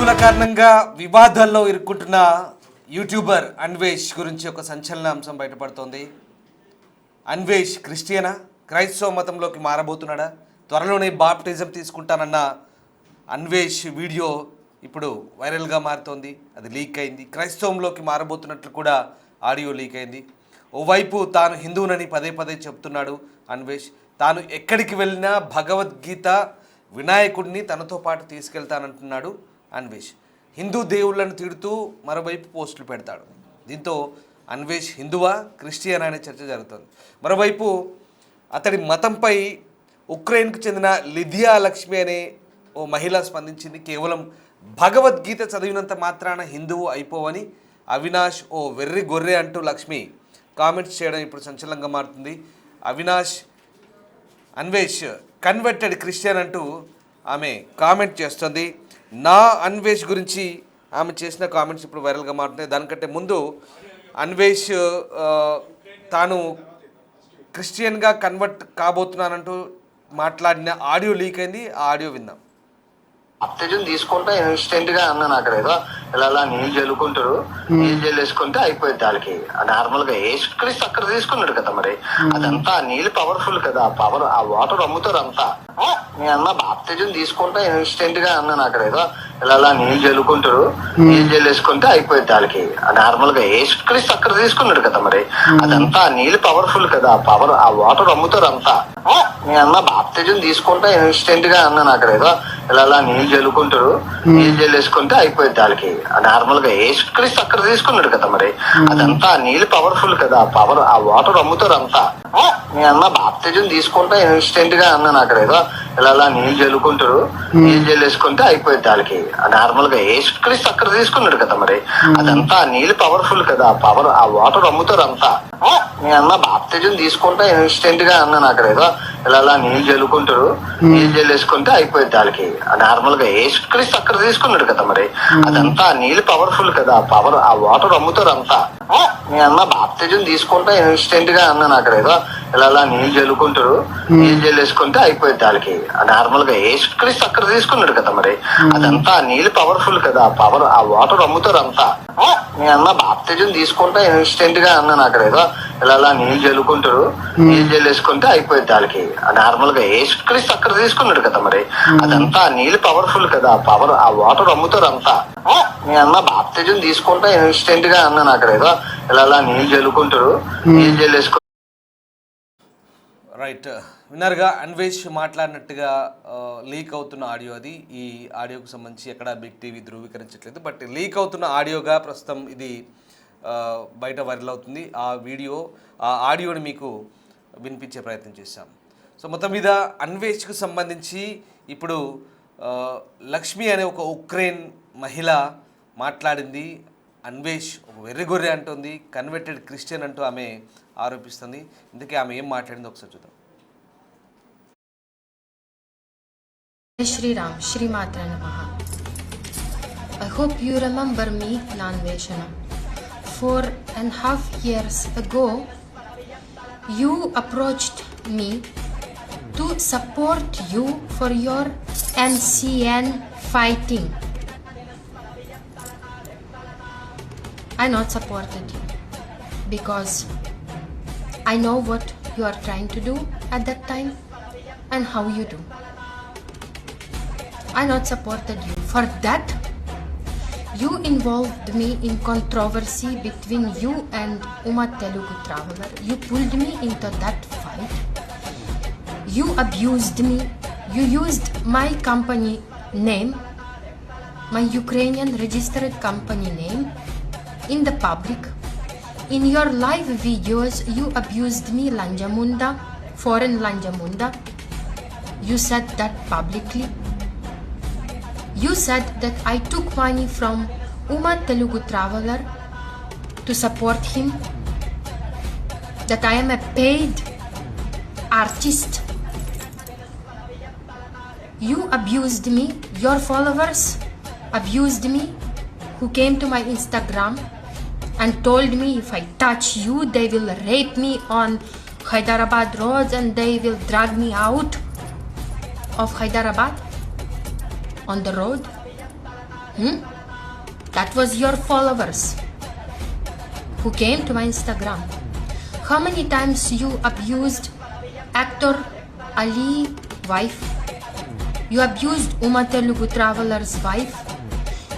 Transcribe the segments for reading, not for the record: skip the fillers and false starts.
హిందువుల కారణంగా వివాదాల్లో ఇరుక్కుంటున్న యూట్యూబర్ అన్వేష్ గురించి ఒక సంచలన అంశం బయటపడుతోంది. అన్వేష్ క్రిస్టియనా, క్రైస్తవ మతంలోకి మారబోతున్నాడా? త్వరలోనే బాప్టిజం తీసుకుంటానన్న అన్వేష్ వీడియో ఇప్పుడు వైరల్గా మారుతోంది. అది లీక్ అయింది. క్రైస్తవంలోకి మారబోతున్నట్లు కూడా ఆడియో లీక్ అయింది. ఓవైపు తాను హిందువునని పదే పదే చెప్తున్నాడు అన్వేష్. తాను ఎక్కడికి వెళ్ళినా భగవద్గీత, వినాయకుడిని తనతో పాటు తీసుకెళ్తానంటున్నాడు అన్వేష్. హిందూ దేవుళ్లను తిడుతూ మరోవైపు పోస్టులు పెడతాడు. దీంతో అన్వేష్ హిందువా, క్రిస్టియనా అనే చర్చ జరుగుతుంది. మరోవైపు అతడి మతంపై ఉక్రెయిన్కు చెందిన లిథియా లక్ష్మి అనే ఓ మహిళ స్పందించింది. కేవలం భగవద్గీత చదివినంత మాత్రాన హిందువు అయిపోవని అవినాష్ ఓ వెర్రి గొర్రె అంటూ లక్ష్మి కామెంట్స్ చేయడం ఇప్పుడు సంచలనంగా మారుతుంది. అన్వేష్ కన్వర్టెడ్ క్రిస్టియన్ అంటూ ఆమె కామెంట్ చేస్తుంది. నా అన్వేష్ గురించి ఆమె చేసిన కామెంట్స్ ఇప్పుడు వైరల్గా మారుతున్నాయి. దానికంటే ముందు అన్వేష్ తాను క్రిస్టియన్గా కన్వర్ట్ కాబోతున్నానంటూ మాట్లాడిన ఆడియో లీక్ అయింది. ఆ ఆడియో విందాం. బాప్తిజం తీసుకుంటే ఇన్స్టెంట్ గా అన్నాను. అక్కడ ఏదో ఇలా నీళ్ళు చల్లుకుంటారు, నీళ్ళు చల్లేసుకుంటే అయిపోయింది. వాళ్ళకి నార్మల్ గా యేసుక్రీస్తు అక్కడ తీసుకున్నాడు కదా, మరి అదంతా నీళ్ళు పవర్ఫుల్ కదా, పవర్ ఆ వాటర్ అమ్ముతారు అంతా. నేను అన్న బాప్తిజం తీసుకుంటే ఇన్స్టెంట్ గా అన్నాను. అక్కడ ఏదో ఇలా నీళ్ళు చల్లుకుంటారు, నీళ్ళు చల్లేసుకుంటే అయిపోయింది. వాళ్ళకి నార్మల్ గా యేసుక్రీస్తు అక్కడ తీసుకున్నాడు కదా, మరి అదంతా నీళ్ళు పవర్ఫుల్ కదా, పవర్ ఆ వాటర్ అమ్ముతారు అంతా. నేను అన్న బాప్తిజం తీసుకుంటే ఇన్స్టెంట్ గా అన్నాను. అక్కడ ఏదో ఇలా నీళ్ళు చల్లుకుంటారు, నీళ్ళు చల్లేసుకుంటే అయిపోయింది. వాళ్ళకి నార్మల్ గా యేసుక్రీస్తు అక్కడ తీసుకున్నాడు కదా, మరి అదంతా నీళ్ళు పవర్ఫుల్ కదా, పవర్ ఆ వాటర్ అమ్ముతారు అంతా. నేను అన్న బాప్తిజం తీసుకుంటే ఇన్స్టెంట్ గా అన్నాను. అక్కడ ఏదో ఇలా నీళ్ళు చల్లుకుంటారు, నీళ్ళు చల్లేసుకుంటే అయిపోయింది. వాళ్ళకి నార్మల్ గా యేసుక్రీస్తు అక్కడ తీసుకున్నాడు కదా, మరి అదంతా నీళ్ళు పవర్ఫుల్ కదా, పవర్ ఆ వాటర్ అమ్ముతారు అంతా. నేను అన్న బాప్తిజం తీసుకుంటే ఇన్స్టెంట్ గా అన్నాను. అక్కడ ఏదో ఇలా నీళ్ళు చల్లుకుంటారు, నీళ్ళు చల్లేసుకుంటే అయిపోయింది. వాళ్ళకి నార్మల్ గా యేసుక్రీస్తు అక్కడ తీసుకున్నాడు కదా, మరి అదంతా నీళ్ళు పవర్ఫుల్ కదా, పవర్ ఆ వాటర్ అమ్ముతారు అంతా. నేను అన్న బాప్తిజం తీసుకుంటే ఇన్స్టెంట్ గా అన్నాను. అక్కడ ఏదో ఇలా నీళ్ళు చల్లుకుంటారు, నీళ్ళు చల్లేసుకుంటే అయిపోయింది. వాళ్ళకి నార్మల్ గా యేసుక్రీస్తు అక్కడ తీసుకున్నాడు కదా, మరి అదంతా నీళ్ళు పవర్ఫుల్ కదా, పవర్ ఆ వాటర్ అమ్ముతారు అంతా. నేను అన్న బాప్తిజం తీసుకుంటే ఇన్స్టెంట్ గా అన్నాను. అక్కడ ఏదో ఇలా నీళ్ళు చల్లుకుంటారు, నీళ్ళు చల్లేసుకుంటే అయిపోయింది. వాళ్ళకి నార్మల్ గా యేసుక్రీస్తు అక్కడ తీసుకున్నాడు కదా, మరి అదంతా నీళ్ళు పవర్ఫుల్ కదా, పవర్ ఆ వాటర్ అమ్ముతారు అంతా. నేను అన్న బాప్తిజం తీసుకుంటే ఇన్స్టెంట్ గా అన్నాను. అక్కడ ఏదో ఇలా నీళ్ళు చల్లుకుంటారు, నీళ్ళు చల్లేసుకుంటే. రైట్, విన్నర్గా అన్వేష్ మాట్లాడినట్టుగా లీక్ అవుతున్న ఆడియో అది. ఈ ఆడియోకు సంబంధించి ఎక్కడ బిగ్ టీవీ ధృవీకరించట్లేదు, బట్ లీక్ అవుతున్న ఆడియోగా ప్రస్తుతం ఇది బయట వైరల్ అవుతుంది. ఆ ఆడియోని మీకు వినిపించే ప్రయత్నం చేశాం. సో మొత్తం మీద అన్వేష్కు సంబంధించి ఇప్పుడు లక్ష్మి అనే ఒక ఉక్రెయిన్ మహిళ మాట్లాడింది. అన్వేష్ ఒక వెర్రిగొర్రె అంటుంది, కన్వర్టెడ్ క్రిస్టియన్ అంటూ ఆమె ఆరోపిస్తుంది. ఇందుకే ఆమె ఏం మాట్లాడిందో ఒకసారి చూద్దాం. శ్రీరామ్ శ్రీమాత్ర నమః. I hope you remember me, Nanveshana. 4.5 years ago, you approached me to support you for your NCN fighting. I not supported you because I know what you are trying to do at that time and how you do. I not supported you. For that, you involved me in controversy between you and Uma Telugu Traveler. You pulled me into that fight. You abused me. You used my company name, my Ukrainian registered company name, in the public. In your live videos, you abused me, Lanjamunda, foreign Lanjamunda. You said that publicly. You said that I took money from Uma Telugu Traveler to support him, that I am a paid artist. You abused me, your followers abused me, who came to my Instagram and told me if I touch you, they will rape me on Hyderabad roads and they will drag me out of Hyderabad on the road. That was your followers who came to my Instagram. How many times you abused actor Ali wife? You abused Uma Telugu Traveler's wife.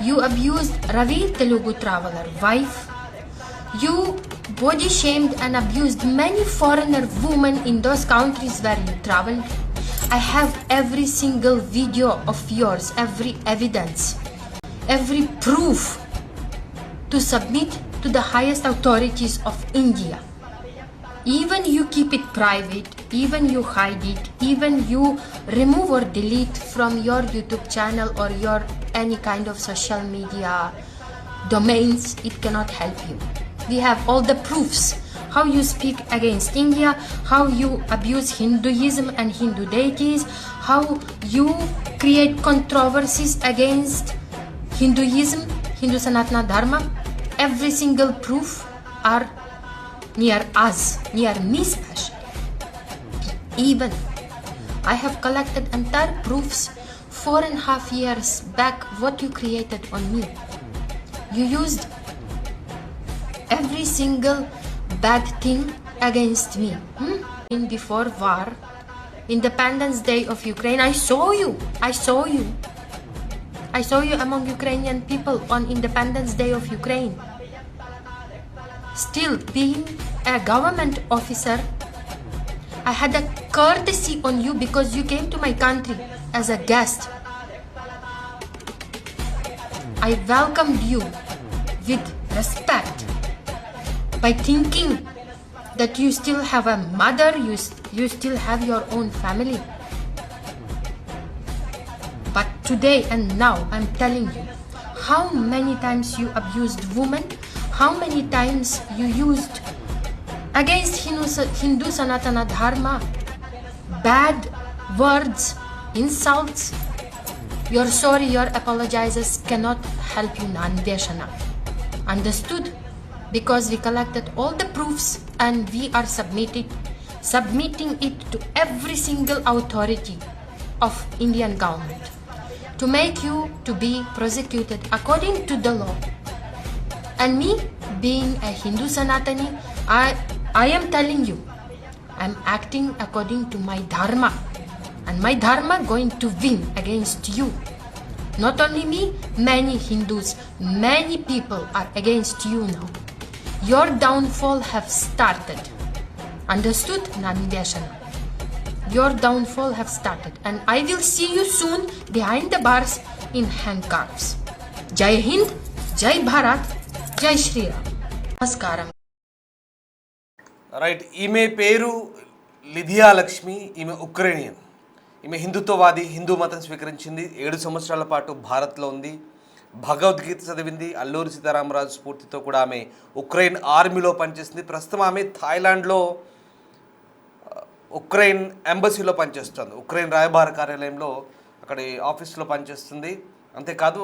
You abused Ravi Telugu Traveler wife. You body shamed and abused many foreigner women in those countries where you traveled. I have every single video of yours, every evidence, every proof to submit to the highest authorities of India. Even you keep it private, even you hide it, even you remove or delete from your YouTube channel or your any kind of social media domains, it cannot help you. We have all the proofs. How you speak against India, how you abuse Hinduism and Hindu deities, how you create controversies against Hinduism, Hindu Sanatana Dharma. Every single proof are near us, near me especially. Even I have collected entire proofs 4.5 years back what you created on me. You used every single bad thing against me. In before war, Independence Day of Ukraine, I saw you. I saw you among Ukrainian people on Independence Day of Ukraine. Still, being a government officer, I had a courtesy on you because you came to my country as a guest. I welcomed you with respect by thinking that you still have a mother, you still have your own family. But today and now, I'm telling you, how many times you abused women, how many times you used against Hindu Sanatana Dharma bad words, insults. Your sorry, your apologizes cannot help you, Nandeshana. Understood? Because we collected all the proofs and we are submitting it to every single authority of Indian government to make you to be prosecuted according to the law. And me, being a Hindu Sanatani, I am telling you, I'm acting according to my dharma. And my dharma going to win against you. Not only me, many Hindus, many people are against you now. Your downfall have started. Understood, Nandeshana? Your downfall have started. And I will see you soon behind the bars in handcuffs. Jai Hind, Jai Bharat, Jai Shri Ram. Namaskaram. Right, ఈమె పేరు లిథియా లక్ష్మి. ఈమె Ukrainian. ఈమె హిందుత్వవాది, హిందూ మతం స్వీకరించింది. 7 సంవత్సరాల పాటు భారత్లో ఉంది. భగవద్గీత చదివింది. అల్లూరి సీతారామరాజు స్ఫూర్తితో కూడా ఆమె ఉక్రెయిన్ ఆర్మీలో పనిచేస్తుంది. ప్రస్తుతం ఆమె థాయిలాండ్లో ఉక్రెయిన్ ఎంబసీలో పనిచేస్తుంది. ఉక్రెయిన్ రాయబార కార్యాలయంలో అక్కడ ఆఫీస్లో పనిచేస్తుంది. అంతేకాదు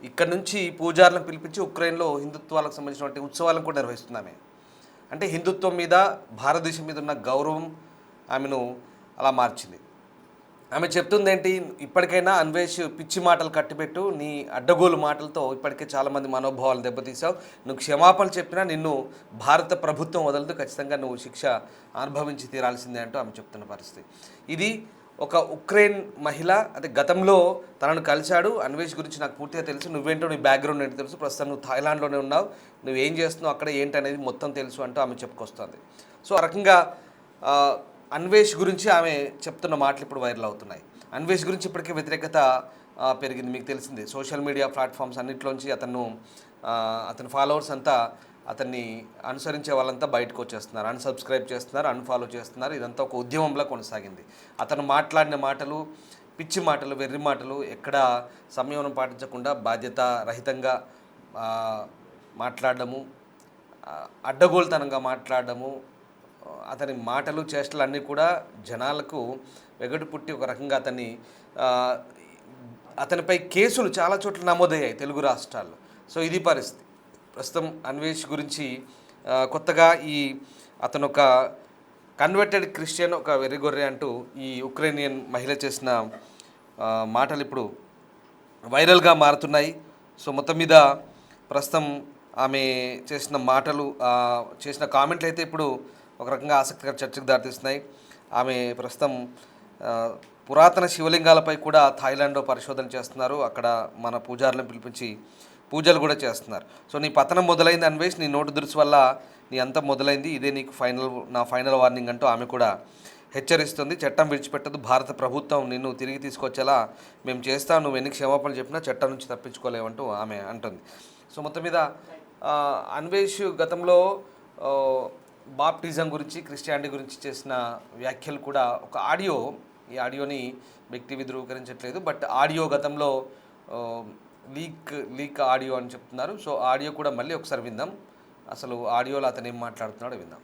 ఇక్కడ నుంచి పూజారులను పిలిపించి ఉక్రెయిన్లో హిందుత్వాలకు సంబంధించినటువంటి ఉత్సవాలను కూడా నిర్వహిస్తుంది ఆమె. అంటే హిందుత్వం మీద, భారతదేశం మీద ఉన్న గౌరవం ఆమెను అలా మార్చింది. ఆమె చెప్తుంది ఏంటి, ఇప్పటికైనా అన్వేష్ పిచ్చి మాటలు కట్టిపెట్టు, నీ అడ్డగోలు మాటలతో ఇప్పటికే చాలామంది మనోభావాలు దెబ్బతీసావు, నువ్వు క్షమాపణ చెప్పినా నిన్ను భారత ప్రభుత్వం వదలదు, ఖచ్చితంగా నువ్వు శిక్ష అనుభవించి తీరాల్సిందే అంటూ ఆమె చెప్తున్న పరిస్థితి. ఇది ఒక ఉక్రెయిన్ మహిళ. అంటే గతంలో తనను కలిశాడు. అన్వేష్ గురించి నాకు పూర్తిగా తెలుసు, నువ్వేంటో నీ బ్యాక్గ్రౌండ్ ఏంటో తెలుసు, ప్రస్తుతం నువ్వు థాయిలాండ్లోనే ఉన్నావు, నువ్వేం చేస్తున్నావు అక్కడ ఏంటి అనేది మొత్తం తెలుసు అంటూ ఆమె చెప్పుకొస్తుంది. సో ఆ రకంగా అన్వేష్ గురించి ఆమె చెప్తున్న మాటలు ఇప్పుడు వైరల్ అవుతున్నాయి. అన్వేష్ గురించి ఇప్పటికే వ్యతిరేకత పెరిగింది. మీకు తెలిసింది, సోషల్ మీడియా ప్లాట్ఫామ్స్ అన్నింటిలోంచి అతని ఫాలోవర్స్ అంతా, అతన్ని అనుసరించే వాళ్ళంతా బయటకు వచ్చేస్తున్నారు, అన్సబ్స్క్రైబ్ చేస్తున్నారు, అన్ఫాలో చేస్తున్నారు. ఇదంతా ఒక ఉద్యమంలో కొనసాగింది. అతను మాట్లాడిన మాటలు పిచ్చి మాటలు, వెర్రి మాటలు, ఎక్కడ సంయమనం పాటించకుండా బాధ్యత రహితంగా మాట్లాడడము, అడ్డగోలుతనంగా మాట్లాడడము, అతని మాటలు చేష్టలు అన్నీ కూడా జనాలకు వెగటు పుట్టి ఒక రకంగా అతనిపై కేసులు చాలా చోట్ల నమోదయ్యాయి తెలుగు రాష్ట్రాల్లో. సో ఇది పరిస్థితి. ప్రస్తుతం అన్వేష్ గురించి కొత్తగా అతను ఒక కన్వర్టెడ్ క్రిస్టియన్, ఒక వెర్రిగొర్రె అంటూ ఈ ఉక్రెయినియన్ మహిళ చేసిన మాటలు ఇప్పుడు వైరల్గా మారుతున్నాయి. సో మొత్తం మీద ప్రస్తుతం ఆమె చేసిన మాటలు చేసిన కామెంట్లు అయితే ఇప్పుడు ఒక రకంగా ఆసక్తికర చర్చకు దారితీస్తున్నాయి. ఆమె ప్రస్తుతం పురాతన శివలింగాలపై కూడా థాయిలాండ్లో పరిశోధన చేస్తున్నారు. అక్కడ మన పూజారులను పిలిపించి పూజలు కూడా చేస్తున్నారు. సో నీ పతనం మొదలైంది అన్వేష్, నీ నోటు దురుసు వల్ల నీ అంతా మొదలైంది, ఇదే నీకు నా ఫైనల్ వార్నింగ్ అంటూ ఆమె కూడా హెచ్చరిస్తుంది. చట్టం విడిచిపెట్టదు, భారత ప్రభుత్వం నిన్ను తిరిగి తీసుకొచ్చేలా మేము చేస్తాం, నువ్వు ఎన్ని క్షమాపణలు చెప్పినా చట్టం నుంచి తప్పించుకోలేవంటూ ఆమె అంటుంది. సో మొత్తం మీద అన్వేష్ గతంలో బాప్టిజం గురించి, క్రిస్టియానిటీ గురించి చేసిన వ్యాఖ్యలు కూడా ఒక ఆడియో, ఈ ఆడియోని బిగ్ టీవీ ధృవీకరించట్లేదు, బట్ ఆడియో గతంలో లీక్ ఆడియో అని చెప్తున్నారు. సో ఆడియో కూడా మళ్ళీ ఒకసారి విందాం, అసలు ఆడియోలో అతను ఏం మాట్లాడుతున్నాడో విందాం.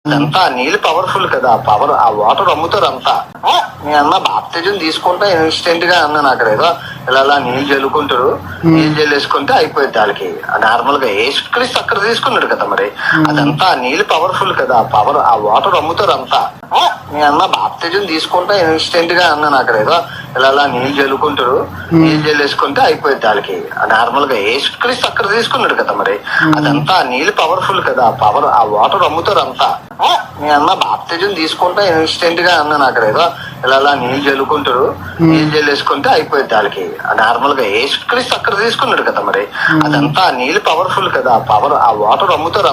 అంతా నీళ్ళు పవర్ఫుల్ కదా, పవర్ ఆ వాటర్ అమ్ముతారు అంతా. నేను అన్న బాప్తిజం తీసుకుంటా ఇన్స్టెంట్ గా అన్నాను. అక్కడ ఏదో ఇలా నీళ్ళు జల్లుకుంటారు, నీళ్ళు జల్లేసుకుంటే అయిపోయింది వాళ్ళకి. నార్మల్ గా యేసుక్రీస్తు అక్కడ తీసుకున్నాడు కదా మరి. అదంతా నీళ్ళు పవర్ఫుల్ కదా, పవర్ ఆ వాటర్ అమ్ముతారు అంతా. నేను అన్న బాప్తిజం తీసుకుంటా ఇన్స్టెంట్ గా అన్నాను. అక్కడ ఏదో ఇలా నీళ్ళు జల్లుకుంటారు, నీళ్ళు జల్లేసుకుంటే అయిపోయింది వాళ్ళకి. నార్మల్ గా యేసుక్రీస్తు అక్కడ తీసుకున్నాడు కదా మరి. అదంతా నీళ్ళు పవర్ఫుల్ కదా, పవర్ ఆ వాటర్ అమ్ముతారు అంతా. నేను అన్న బాప్తిజం తీసుకుంటా ఇన్స్టెంట్ గా అన్నాను. అక్కడ ఏదో ఇలా నీళ్ళు జల్లుకుంటారు, నీళ్ళు జల్లేసుకుంటే అయిపోయింది వాళ్ళకి. నార్మల్ గా యేసుక్రీస్తు అక్కడ తీసుకున్నాడు కదా మరి. అదంతా నీళ్ళు పవర్ఫుల్ కదా, పవర్ ఆ వాటర్ అమ్ముతారు అంతా.